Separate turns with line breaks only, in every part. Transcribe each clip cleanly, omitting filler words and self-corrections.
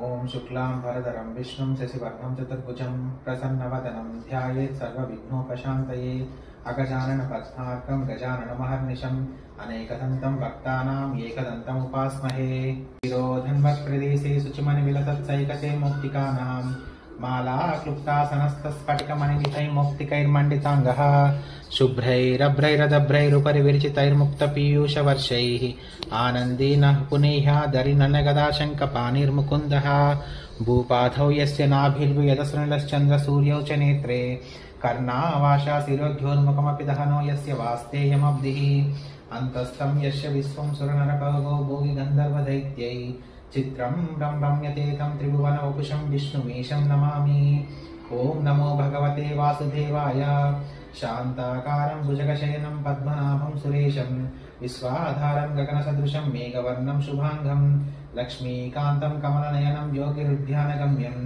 ओम शुक्लां वरदरं विष्णुं शशिवर्णं चतुर्भुजं प्रसन्नवदनं ध्यायेत् सर्वविघ्नोपशान्तये अगजाननपद्मार्कं गजाननमहर्निशम् अनेकदन्तं भक्तानाम् एकदन्तमुपास्महे धन्वत्प्रदेशे शुचिमणिविलसत्सैकते मौक्तिकानां माला क्लुप्तासनस्तस्फटिकमणिनिधैर्मौक्तिकैर्मण्डिताङ्गः शुभ्रैरभ्रैरदभ्रैरुपरि विरचितैर्मुक्तपीयूषवर्षैः आनन्दीनः पुनीह्यादरिननगदाशङ्कपाणिर्मुकुन्दः भूपाधौ यस्य नाभिर्वियदसृणश्चन्द्रसूर्यौ च नेत्रे कर्णावाशा शिरोद्योन्मुखमपि दहनो यस्य वास्तेयमब्धिः अन्तस्थं यस्य विश्वं सुरनरपवो भोगि गन्धर्वदैत्यै चित्रं रम्यतेतं त्रिभुवनवपुषं विष्णुमीशं नमामि। ओम नमो भगवते वासुदेवाय शान्ताकारं भुजगशयनं पद्मनाभं सुरेशं विश्वाधारं गगनसदृशं मेघवर्णं शुभांगं लक्ष्मीकान्तं कमलनयनं योगिरुध्यानगम्यं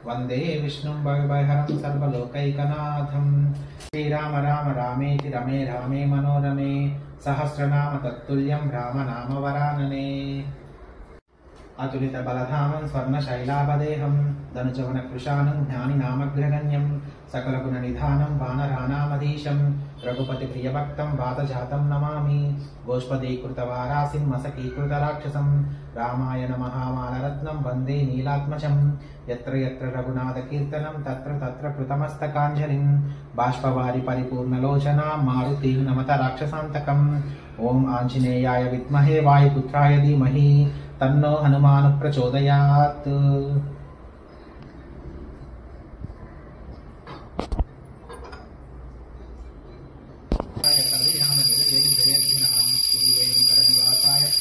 वन्दे विष्णुं भवभयहरं सर्वलोकैकनाथं। श्रीराम राम रामेति रमे रामे मनोरमे सहस्रनाम तत्तुल्यं रामनाम वरानने। अतुलित बलधामं स्वर्णशैलापदेहं धनुजवनकृशानं ज्ञानिनामग्रगण्यं सकलगुणनिधानं वानराणामधीशं रघुपतिप्रियभक्तं वातजातं नमामि। गोष्पदीकृतवारासिं मसकीकृतराक्षसं रामायण महामानरत्नं वन्दे नीलात्मजं यत्र यत्र रघुनाथकीर्तनं तत्र तत्र कृतमस्तकाञ्जलिं बाष्पवारि परिपूर्णलोचनां मारुतिं नमत राक्षसान्तकम्। ओम आञ्जनेयाय विद्महे वायुपुत्राय धीमहि तन्नो हनुमान् प्रचोदयात्।